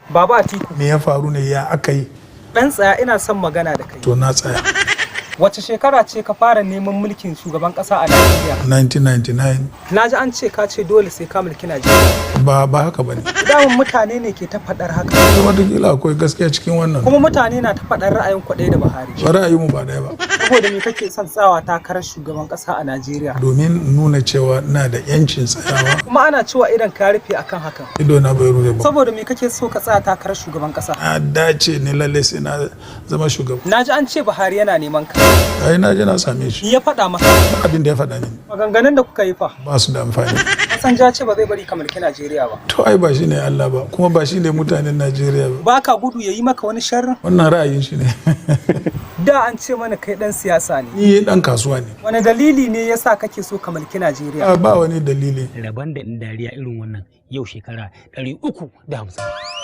Baba Atiku. Me ya faru ne, ya aka yi? Dan tsaya, ina son magana da kai. To na tsaya. Wace shekara ce ka fara neman mulkin shugaban kasa a Najeriya? 1999. Na ji an ce ka ce dole sai ka mulki Najeriya. Ba haka bane. Damun mutane ne ke ta faɗar haka. Wataƙila akwai gaskiya cikin wannan. Kuma mutane na ta faɗar ra'ayin kwaɗai da Buhari. Ba ra'ayinmu ba ɗaya ba. Saboda me kake son tsawa takarar shugaban kasa a Najeriya? Domin nuna cewa ina da yancin tsayawa. Kuma ana cewa idan ka rufe akan hakan. Ido na bai rufe ba. Saboda me kake so ka tsaya takarar shugaban kasa? Na dace ne lalle sai na zama shugaba. Na ji an ce Buhari yana neman ka. Ai na je na same shi. Ni ya faɗa maka. Abin da ya faɗa ni. Maganganun da kuka yi fa. Ba su da amfani. Hassan ja ce ba zai bari ka mulki Najeriya ba. To ai ba shine Allah ba, kuma ba shine mutanen Najeriya ba. Ba ka gudu ya yi maka wani sharrin? Wannan ra'ayin shi ne. Da an ce mana kai dan siyasa ne. Ni dan kasuwa ne. Wani dalili ne yasa kake so ka mulki Najeriya? Ba wani dalili. Rabon da dariya irin wannan yau shekara 350.